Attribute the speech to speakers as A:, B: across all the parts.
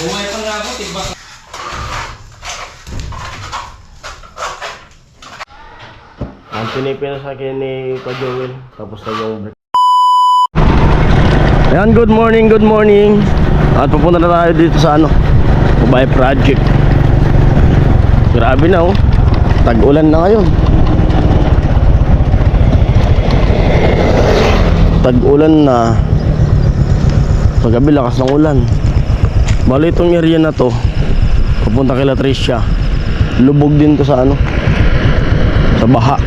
A: Buhay pa nga ako, tiba.
B: Ang pinipina sa akin ni Pa Joel. Tapos na yung break. Ayan, good morning. At pupunta na tayo dito sa Ubay Project. Grabe na tag-ulan na ngayon. Tag-ulan na. Paggabi lakas ng ulan. Bali itong area na to, pupunta kay Latricia. Lubog din to sa sa baha.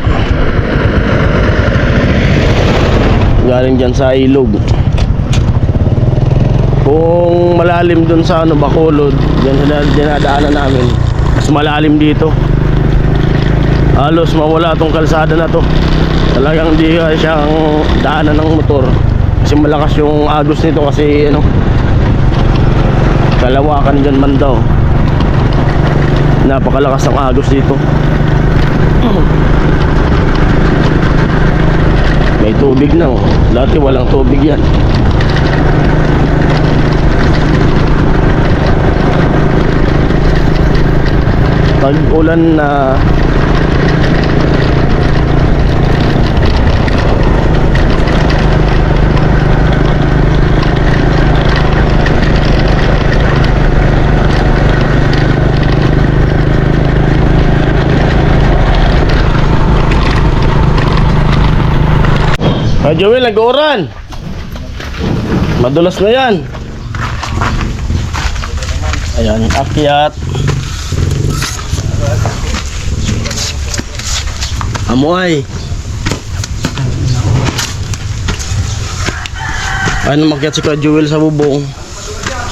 B: Galing dyan sa ilog. Kung malalim dun sa Bacolod, dyan sa dinadaanan namin, mas malalim dito. Halos mawala tong kalsada na to. Talagang di siyang daanan ng motor. Kasi malakas yung agos nito kasi kalawakan dyan man daw. Napakalakas ng agos dito. May tubig na Dati walang tubig yan. Pag ulan na Joel, nag-uuran. Madulas na yan. Ayan, akyat. Amoy. Ano makyat si Kuya Joel sa bubong.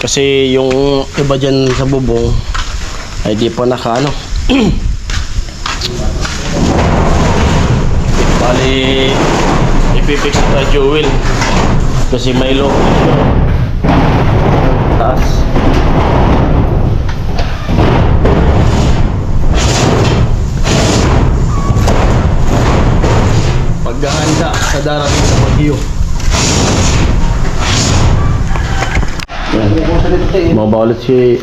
B: Kasi yung iba dyan sa bubong ay di pa bali ipipix si Kuya Joel kasi may lock taas. Paghahanda sa darating sa bagyo. Mabaulit si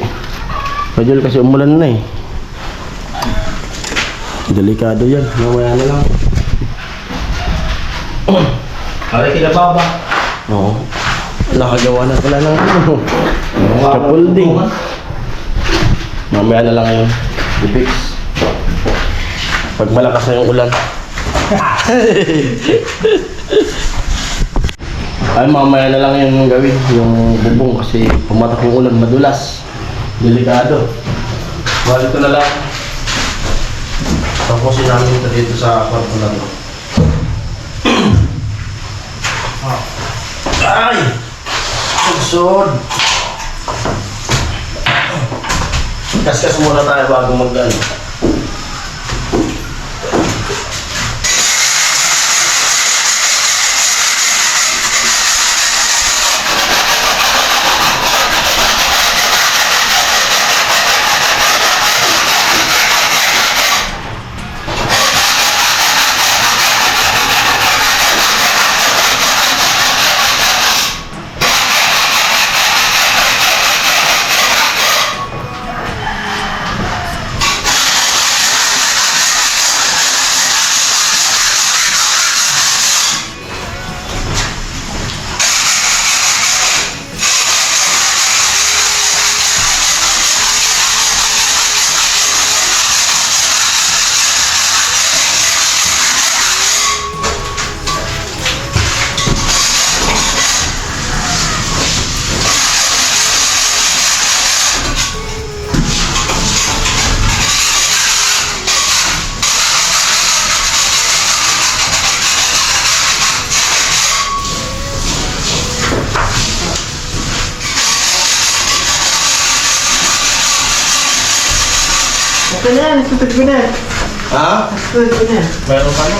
B: Kuya Joel kasi umulan na delikado yan, mamaya na lang.
A: Aray kinababa.
B: Oo. Nakagawa na pala ng scaffolding. Mamaya na lang ngayon i-fix pag malakas na yung ulan. Ay mamaya na lang yung gawin yung bubong kasi pumatak yung ulan madulas. Delikado. Bali ito na lang. Tapusin namin ito dito sa kwarto na ito. Ay! Pagsod! Kaskas muna tayo bago mag-ano.
C: Ito na yan, nasusunod ko na.
B: Ha?
C: Nasusunod ko na.
B: Meron pa no?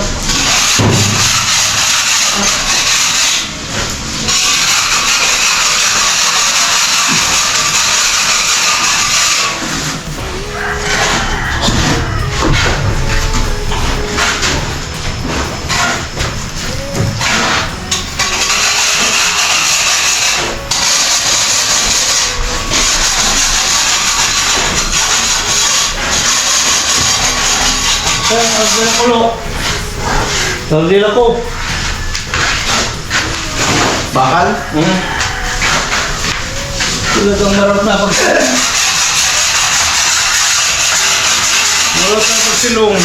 A: Sardina ko, lo. Sardina ko.
C: Bakal?
A: Talagang marap na pag... Marap na pagsilong.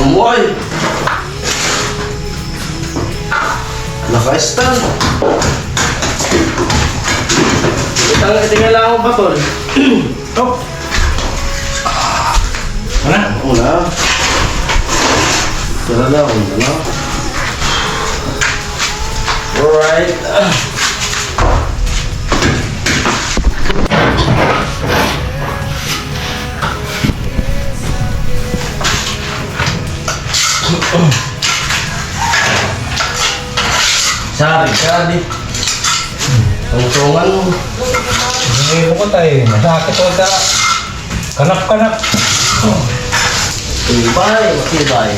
C: Umuoy! Naka-stand.
B: Tingala ako pa, tol.
A: Oh. Ano?
C: Wala. Tara lang, ano?
B: Alright. Sari. Tungtungan mo.
A: Hindi ko tayo. Masakit ko ka. Kanap-kanap.
B: Matibay.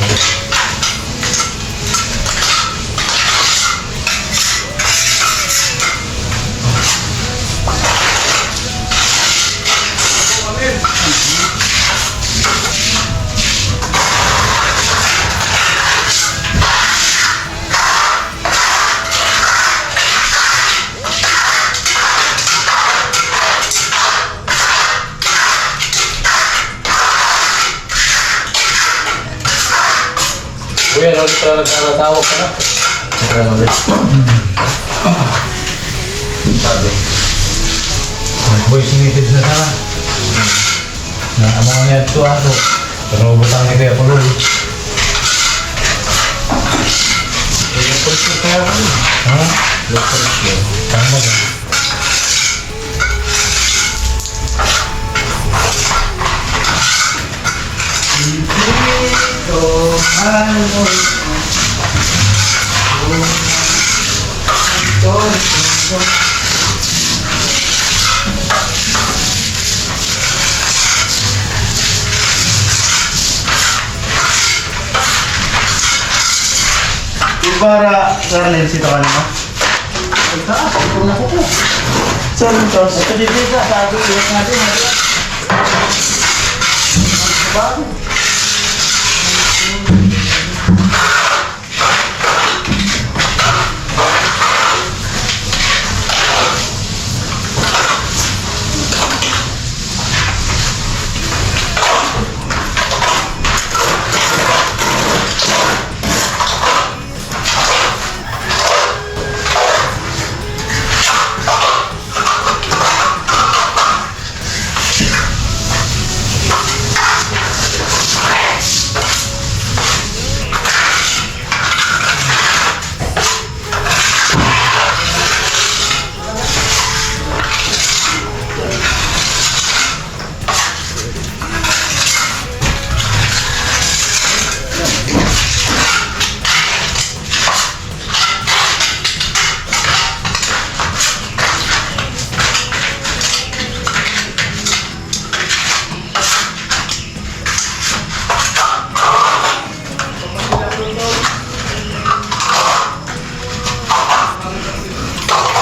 A: Kuya, ulit ka nagkakatawag ka na.
B: Sabi.
A: Voice message na sana. Naamangan niya ito ako. Pero butang ni Kuya Pulubi.
B: Electric kaya ko.
A: Ha?
B: Electric yun.
A: Tama ba?
C: para Carnel, sito ka naman. Santos.
B: Ito dito sa sabi iwas natin.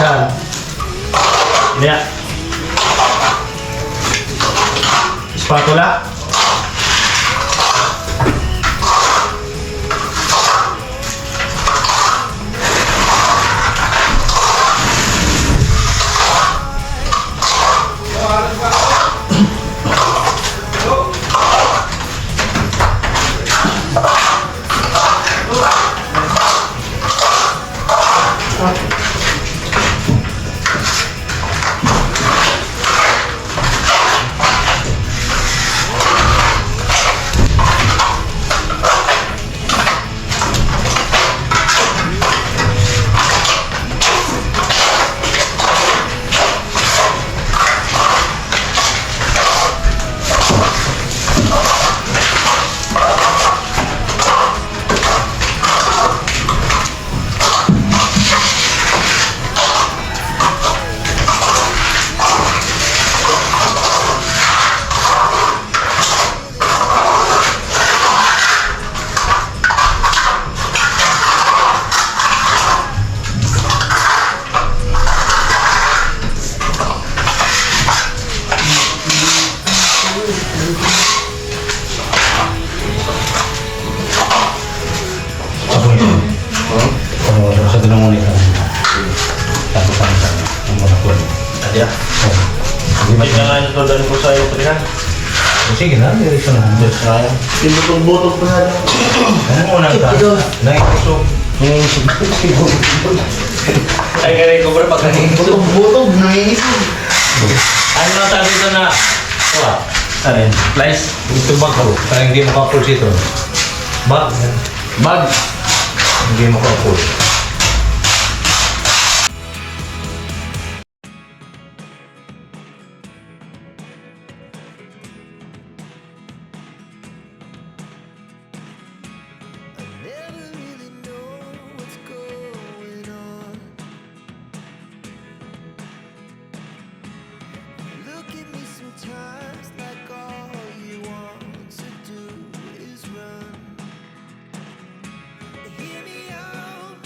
A: Saan?
B: Iya. Spatula.
A: Sa dalawang ulit. Tapos sa ang mga tuwan.
B: Adya.
A: Hindi ba
B: Hindi na nga ito dali ko sa iyo, Trihan.
A: Sige na, diretso na.
B: Diretso na yan.
C: Pinutong-butong pa na.
A: Ano mo lang ka? Nakikiso.
B: Ay, ganun ko bro, pag ganun.
C: Butong-butong, nangingisog.
B: Ano na sabi ko na? Wala. Ano yun? Slice?
A: Ito bag ko. Kaya hindi mo ka-pull ito. Bag.
B: Bag.
A: Hindi mo ka-pull.
D: Never really know what's going on. Look at me sometimes like all you want to do is run. Hear me out,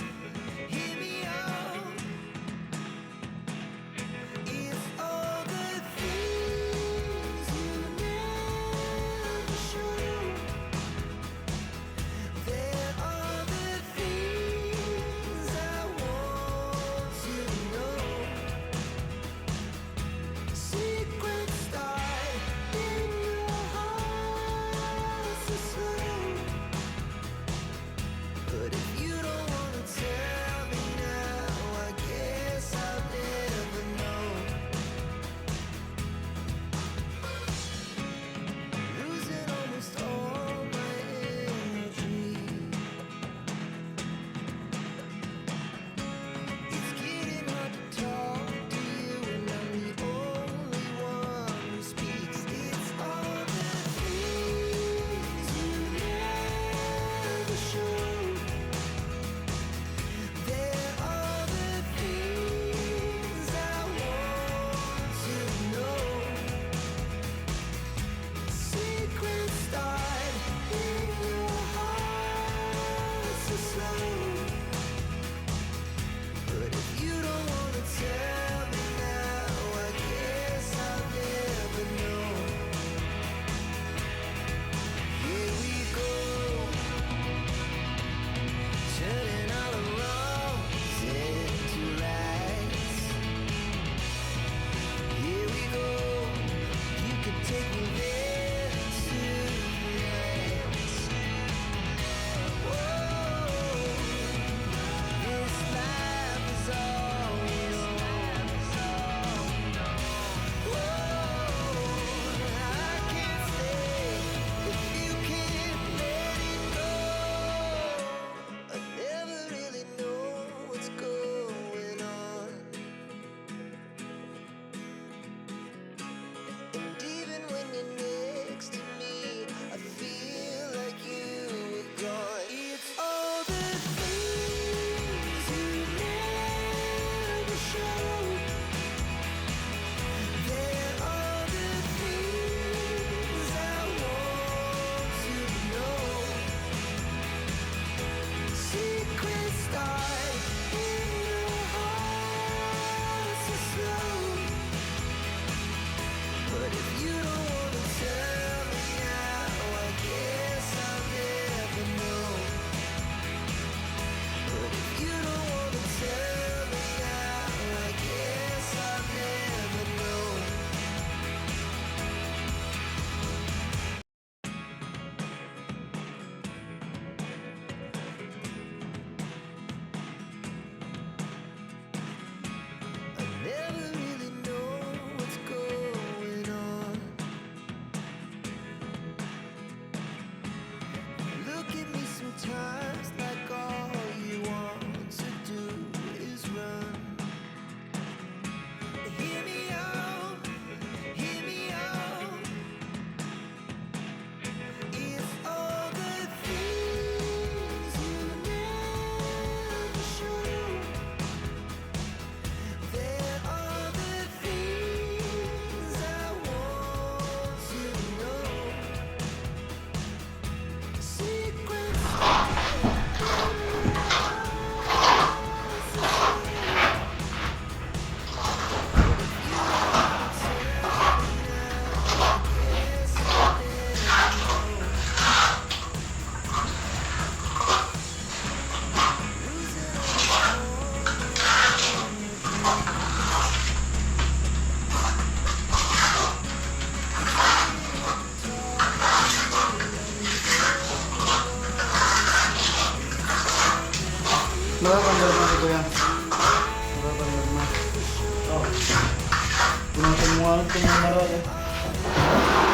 C: something na naroon eh.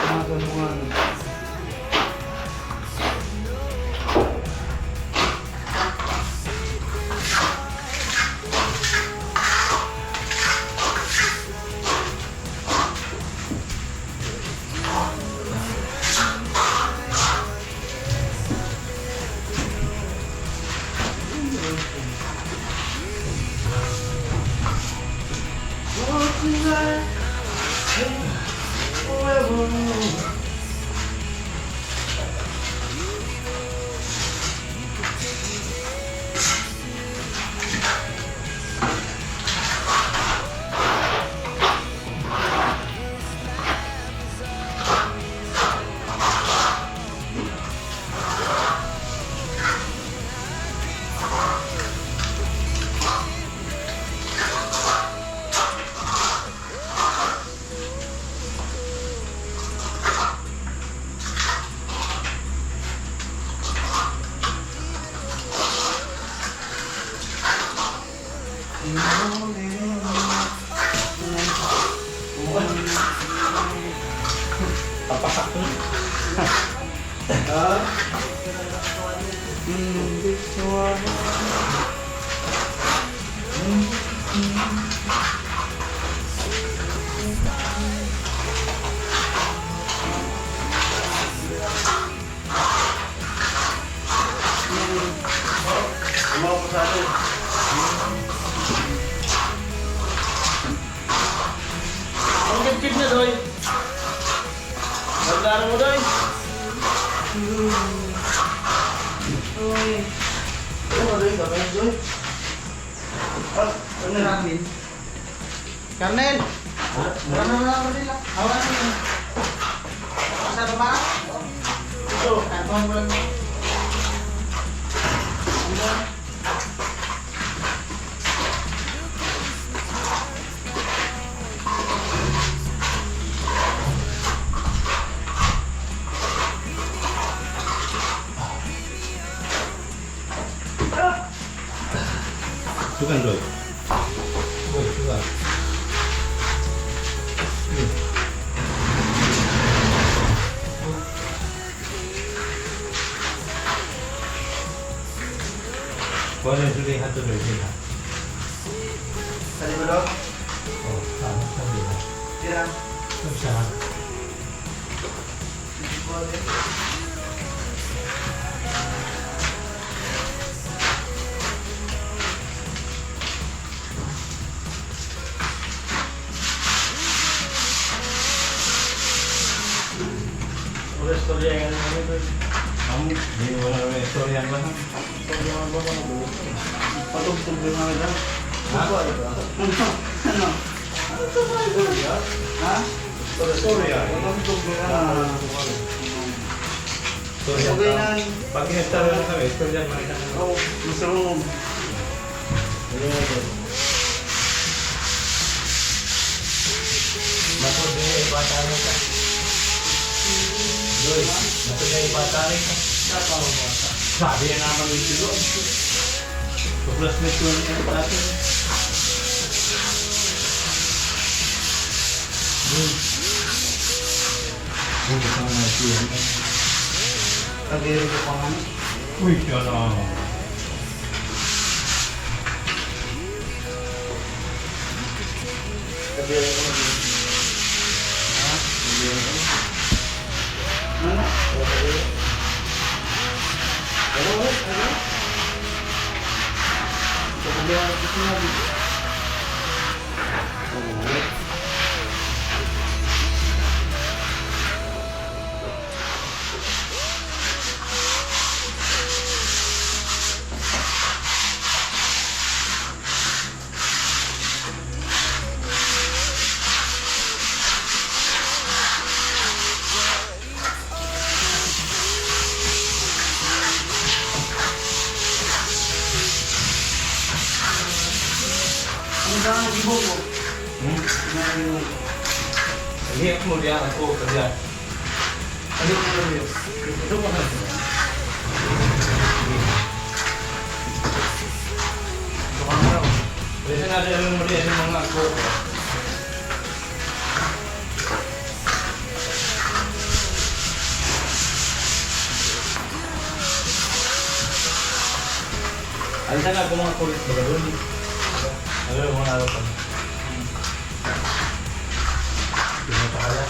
C: Mga ganungan.
B: Ang kip-kip na, Doy. Magdara mo, Doy.
C: Ano rin kami, Joy? Ano namin? Karnel! Ano na ako nila? Hawakan mo yun. Sa baba? Ito, kapan mo lang.
A: Sukan, Roy. Roy, sukan. Kuha na yung suling hato, Roy. Sila.
C: Sa libro?
A: Oh, tama. Sabi na.
C: Tira.
A: Magsahan.
B: Udah storya yang ini, Doy.
A: Kamu, di wala na yung story yan lang.
C: Patugtog yung mga dyan.
A: Ha?
C: Ano? Ha?
A: Story yan.
C: Patugtog yung mga.
A: Story yan.
C: Okay na.
A: Pag in-story lang kami, story yan makita na.
C: Oh, gusto mo.
A: Matod din yung ipatari ka. Joy, matod na yung ipatari ka. Sabi yan naman yung silo. Tuklas na ito yung ipatari. Uy, ito nga ito yan.
C: Tagiri ko pa nga.
A: Uy, siya na.
C: Tagiri ko na. Ha? Tagiri ko na. Ano? Tagiri. Ano? Ano? Tagiri ko sinabi. Ano ba ang ibo mo?
A: Lihat mo dia aku kerja.
C: Ano ba ang ibo?
A: Itu mana? Biasanya ada yang melihat yang mengaku. Basta nga kung mga kulit ba doon. Alam mo mga araw pa. Hindi mo pakala.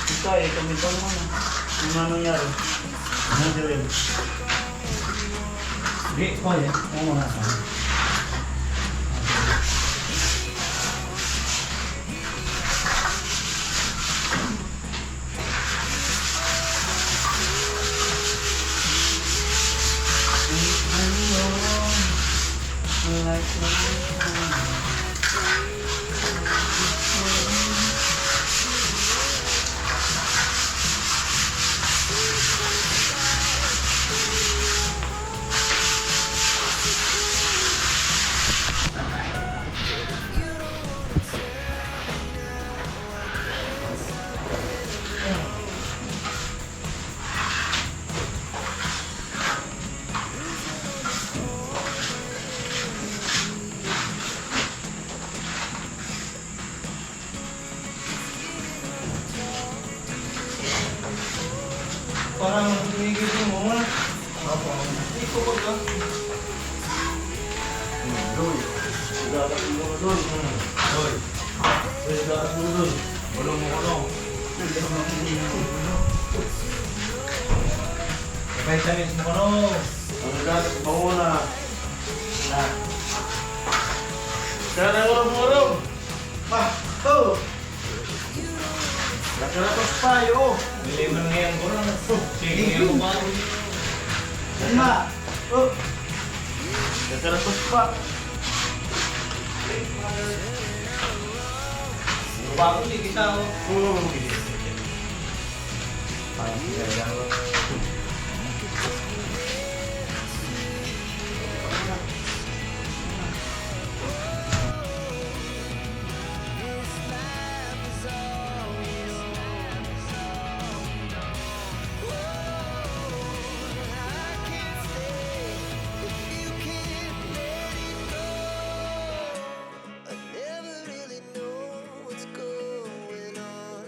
A: Ito ay, kumita mo na. Ano na nangyari? Ano sila? Hindi, ko yan. Ano mo na. Parang hinigitin mo muna. Opo. Hindi ko ba ka? Doy. Dapat mo na doy. Doy. Doy, dapat mo doy. Walong mo walong. Kapay sanis mo ko. Ang dapat mo muna. Kaya na walong. Pa! Oh! Nakaratos tayo. Bili mo ngayon ko lang. Sige, ngayon ko. Ma! Oh! Nakaratos pa. Bago di kita ako. Oo. Parang kaya ako.
D: I never really know what's going on.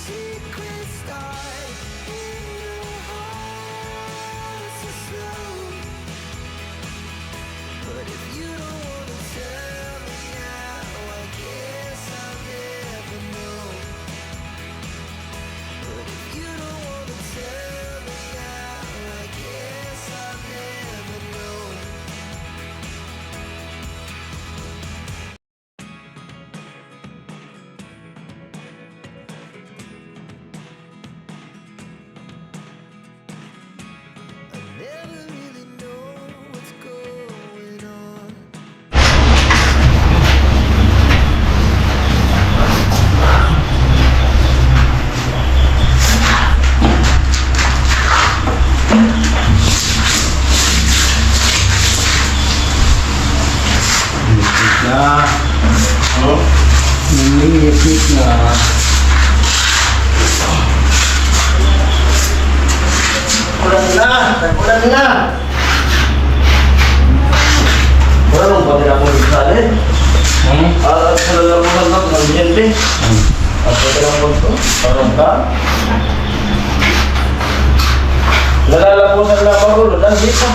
D: Secrets start in your heart so slow. But if you don't wanna tell me now, I guess I'll never know. But if you don't wanna tell me now, I guess I'll never know. I never really know what's going on.
A: Na. Oh.
C: Nangyayipit na. Ulan na! Ulan na!
B: Wala nung pati ako nagsalit. At sa lalamunan lang ng biyente. At pati lang po ito. Parang ka. Lalalamunan lang ako. Ludan dito.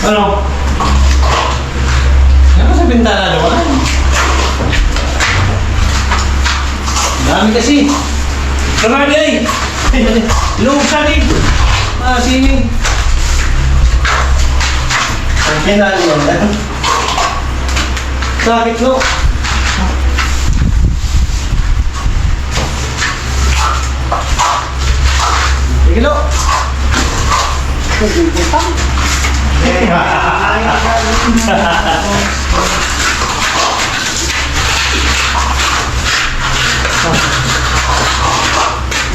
A: Ano? Ano sa bintana naman? Dami kasi. Kamali ay! Lusan eh! Ah, sini.
C: Ang kinali yan.
A: Sakit no?
C: Sige lo.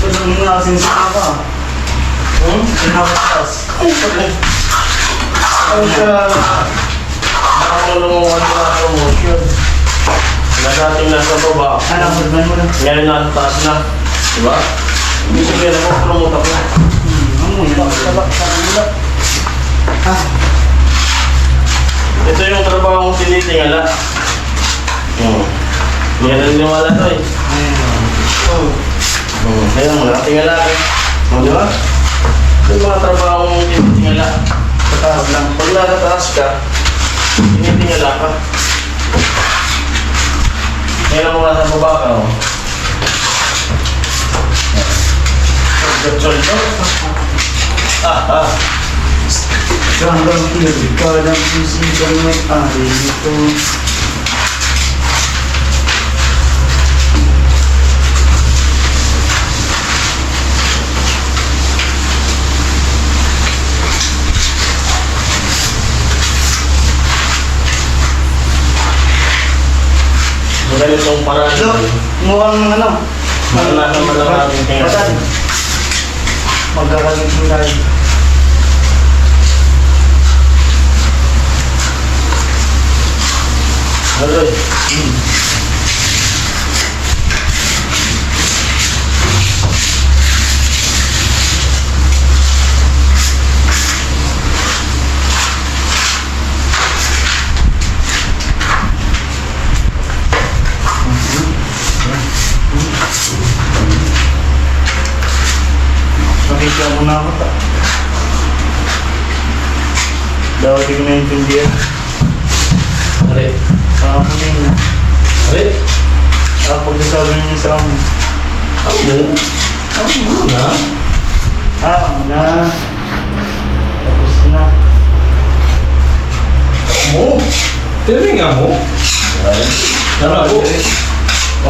C: Ito nang mga sinsama ka. Sinabatas.
B: Ang sa nakulungan na promotion. Na dating nasa baba.
C: Alam mo mo na.
B: Ngayon nasa taas na. Diba? Ibig sabihin ako, promote ako. Ito yung trabaho kong tinitingala. Hindi ka naniniwala to eh. Kaya mo, nakatingala ka. Di ba? Ito yung mga trabaho kong tinitingala. Sa taas lang. Pag nasa taas ka, tinitingala ka. Ngayon mo nasa baba ka.
C: Hanggang kiri ka ng sisigang may ari nito.
B: Ganitong paraan.
C: So, mukhang ano?
B: Wala naman ang ating tingnan.
C: Patan. Magkakalit mo tayo.
B: Haloy.
C: Makikita mo na ako ta. Dapat hindi ko naintindihan.
B: Haloy.
C: Kakapunin na.
B: Haloy.
C: Pagkasabi niya sa amin.
B: Na?
C: Na. Tapos na.
A: Mo? Tiring nga mo? Dalawa po.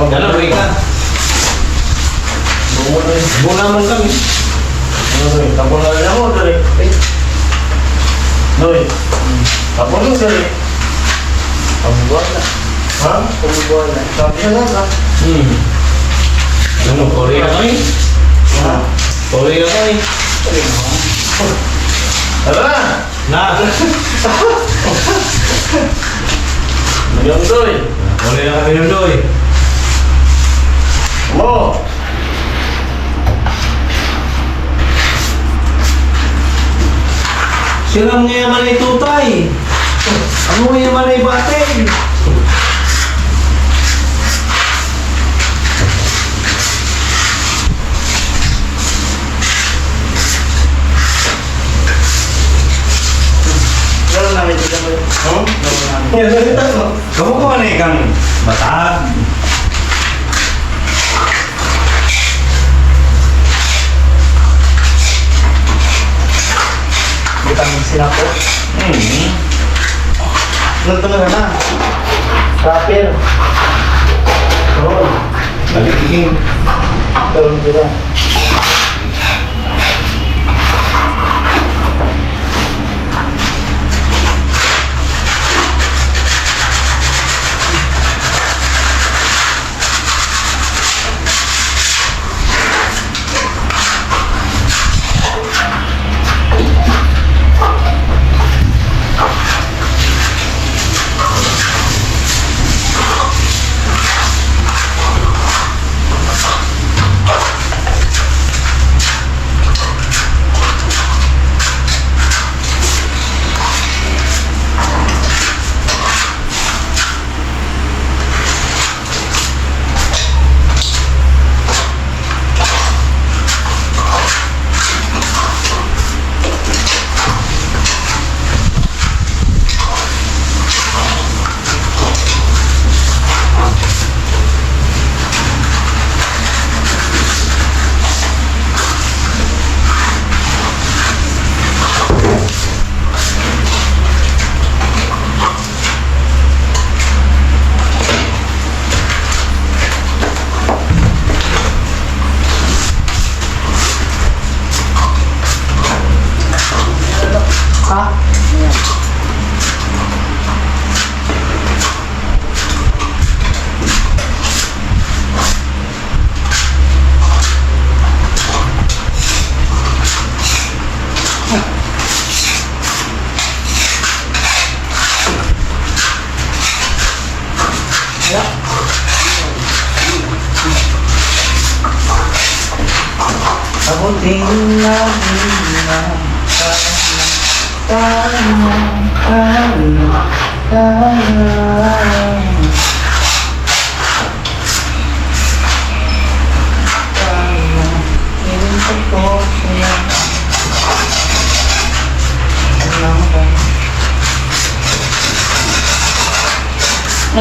A: Dalawa ka. Buo naman kami.
B: Tapos na rin ako, dali. Doy. Tapos na dali.
C: Pagbubuhan na.
B: Ha?
C: Pagbubuhan na. Sabi na lang.
A: Ano, Korea ka eh?
C: Ha?
A: Korea ka eh?
B: Tara!
A: Na!
B: Nagyang Doy.
A: Korea ka pinuloy.
B: Mo!
A: Silang ngayaman ay tutay. Ano ngayaman ay bateng?
C: Lalo na may tiga mo yun. Lalo namin.
A: Kamu ko ano ikang batag?
C: Bitang sinapo. Nagto na na. Rapper. Oo.
A: Balikiging.
C: Tawag sila. Ano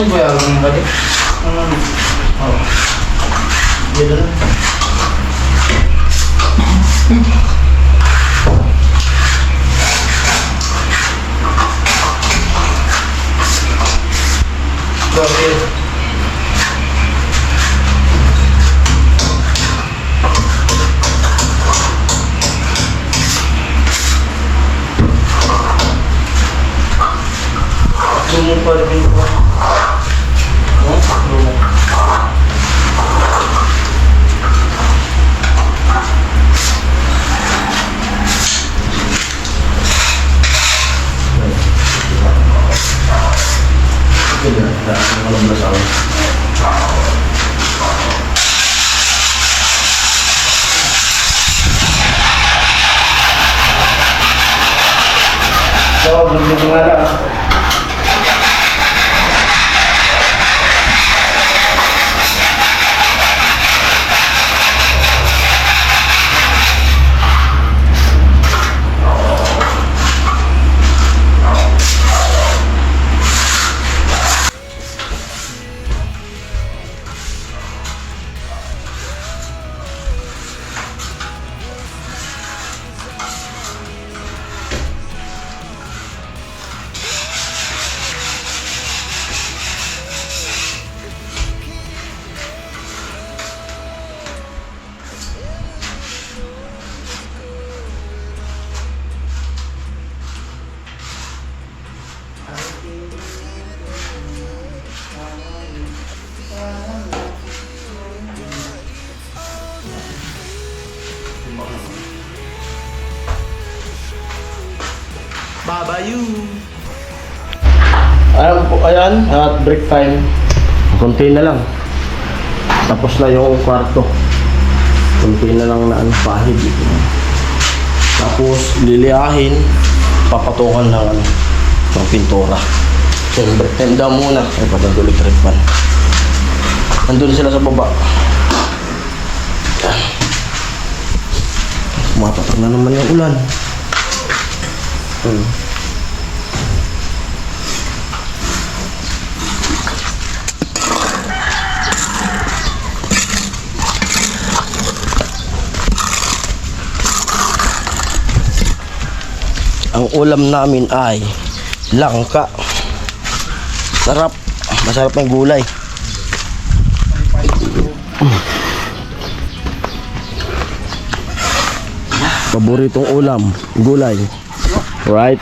C: ba yung balik? Oh. Dito na. Bakit? Lumo pa rin ko. Lumo. So, begitu ada. Babayu.
B: Ayan, at break time. Kunti na lang. Tapos na yung kwarto. Kunti na lang na pahid. Tapos liliahin, papatukan ng ng pintura. So break time daw muna. Ay, patagulig trip pan. Nandun sila sa baba. Kumapatak na naman yung ulan. Ang ulam namin ay langka. Sarap. Masarap ng gulay. Paboritong ulam, gulay. Right.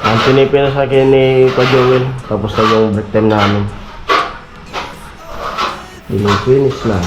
B: Ang pinipin sa akin ni Pa Joel. Tapos na yung break time namin. Finish na.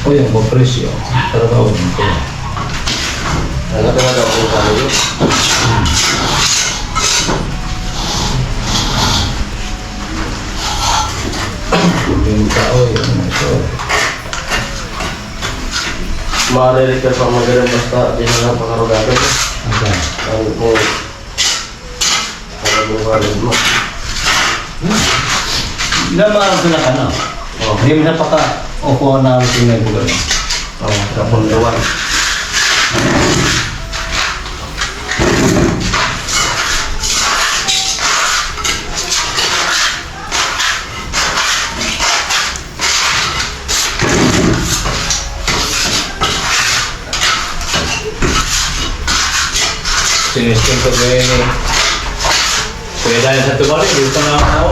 E: O yung presyo. Trabaho nito.
B: Nagkatawa daw kung paano yun.
E: Yung tao yun. So,
B: Maaari ka pa magaling basta di na lang pangarugado.
E: hanggang.
B: Ang mo. Ang lugarin mo.
E: Namaan ko na ka na. Hindi mo napaka upo na ako tingnan ko gano'n.
B: Sa pundawan.
E: Sinisting ko ba yun eh. Kaya dahil sa tubali, hindi ko na ako.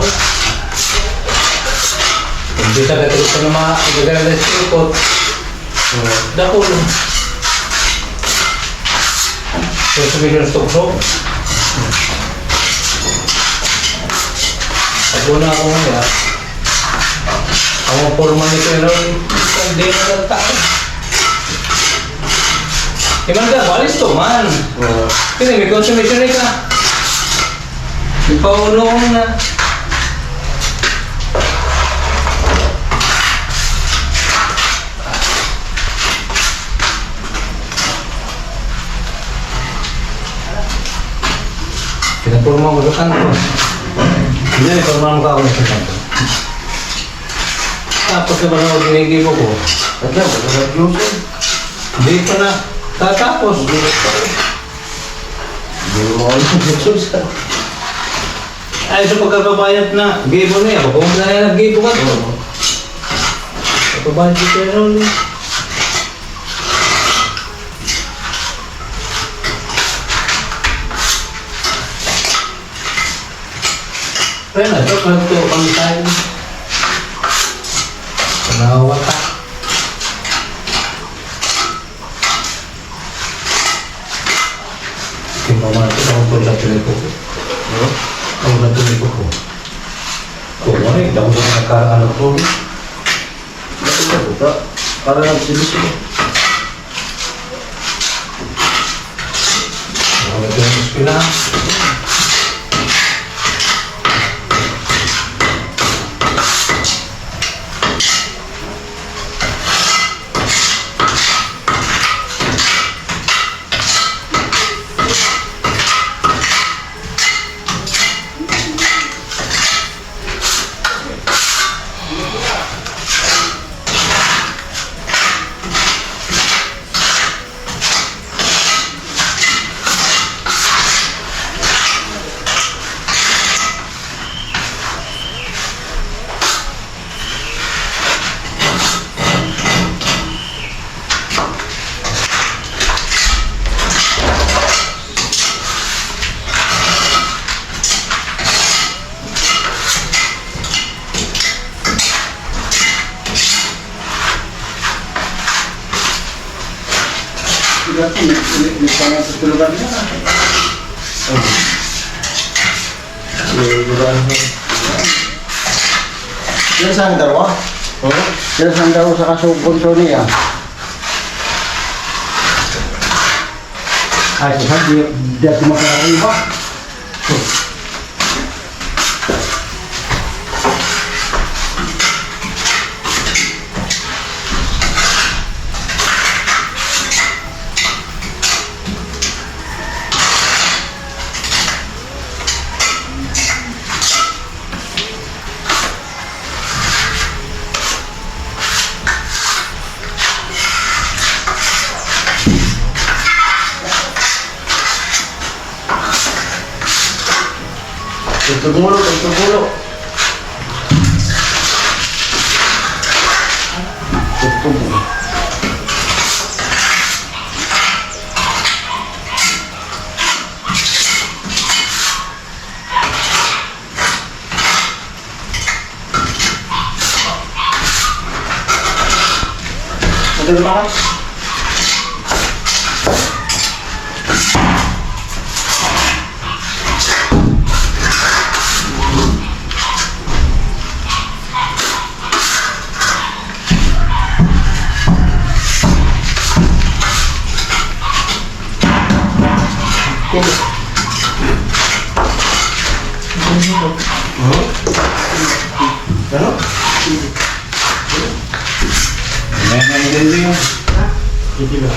E: Hindi sa katulog ko na mga gagawin sa ikot. Dako lang. Kaya sabihin ng stokso. Ako na ako ngayon. Ang forma nito yun, hindi na nagtao. Iman ka, walis to man. Kasi may consumption ka. May paunong na. Pinapurma mo sa kanto. Hindi, pinapurma mo ka ako sa kanto. Tapos na ba na ginigibo ko?
B: At yan, mag-review.
E: Hindi pa na. Tatapos.
B: Hindi mo ako nagsusa.
E: Ay, sa pagkababayad na gibo na yan. Kung na yan nag-gibo ka to. Pagkabayad ko kayo ulit. Pero na, ito pag ito pang tayo. Panawa ka. Mama itu tahun 2020. Tahun 2020. Kok mana dah usah nak anak tu?
B: Bakit ka buka? Para lang sila.
E: Kalau tu sekolah.
C: Yan saan dalawa? Yan saan dalawa sa kasubon to niya? Ay, dia tumakarang iba.
B: Tumulo.
C: Betul banget. Ano?
E: Ngayon din yun.
C: Hindi ba?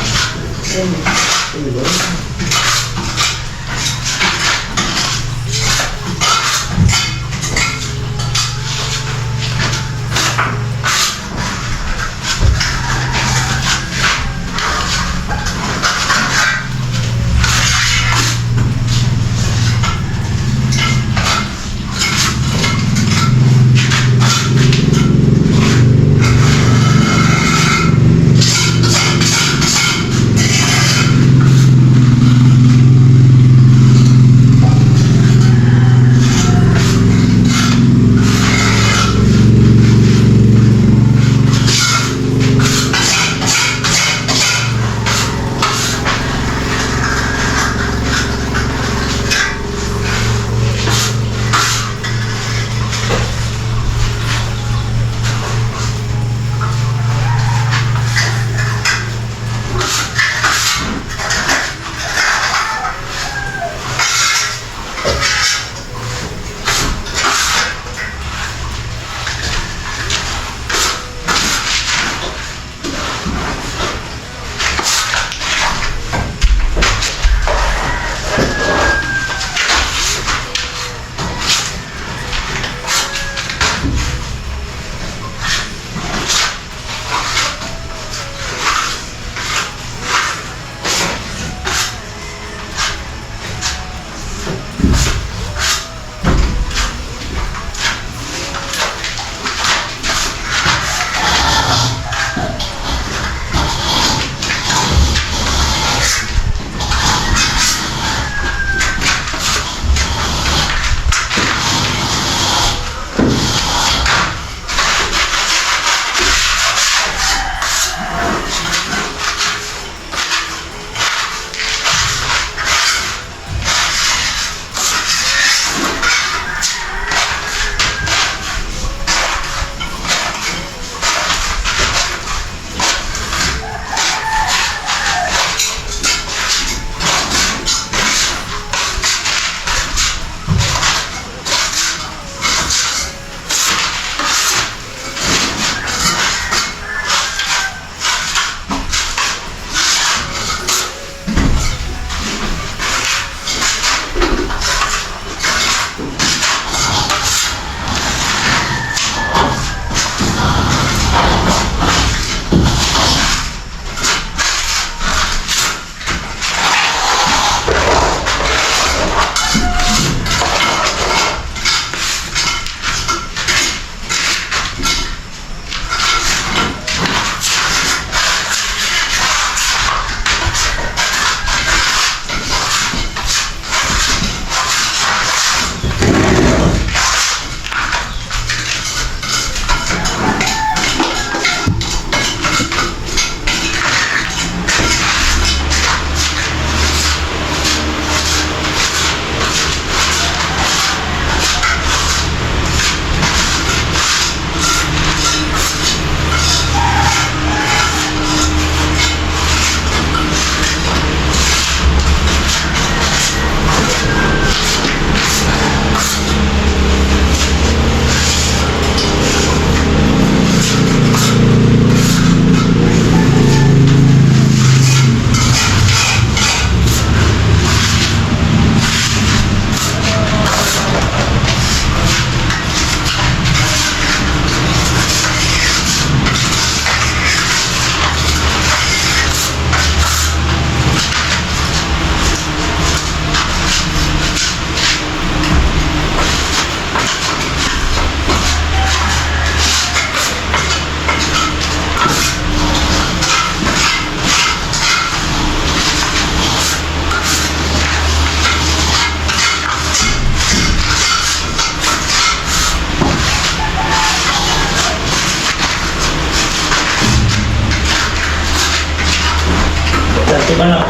B: Dati ba na?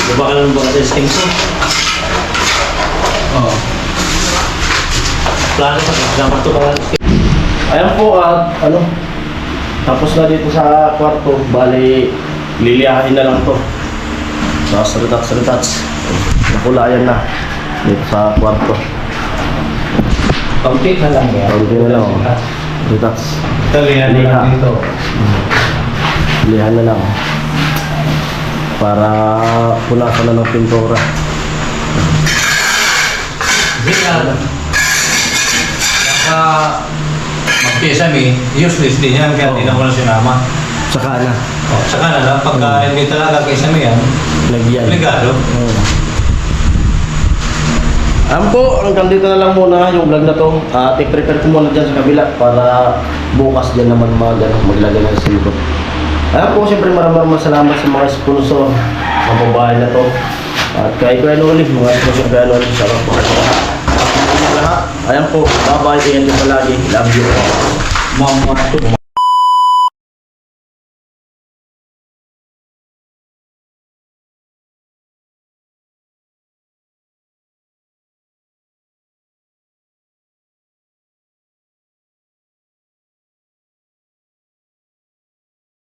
B: Diba ka lang ba sa extinction?
E: Oo.
B: Plano pa, kasama ito ka. Ayan po at tapos na dito sa kwarto. Bali, liliyahin na lang to. Tapos retouch. Nakulayan na. Dito sa kwarto.
E: Complete na lang yan.
B: Konti na lang, oh. Retouch.
E: Talihan na lang dito.
B: Lihan na lang. Para punasan na ng pintura.
E: Yan. Mag-pyesa useless din yan kaya hindi na ko na sinama.
B: Saka na.
E: Saka na lang, pagka hindi talaga kaysa yan,
B: Lagyan.
E: obligado.
B: Po, hanggang dito na lang muna yung vlog na to. I-prepare ko muna dyan sa kabila para bukas dyan naman maglagay ng silver. Ayan po, siyempre maraming salamat sa mga sponsor ng babae na to. At kay Kuya Noli, mga sponsor Kuya Noli, sarap po. Ayan po, bye-bye, ingat nyo palagi. Love you.
E: Mama,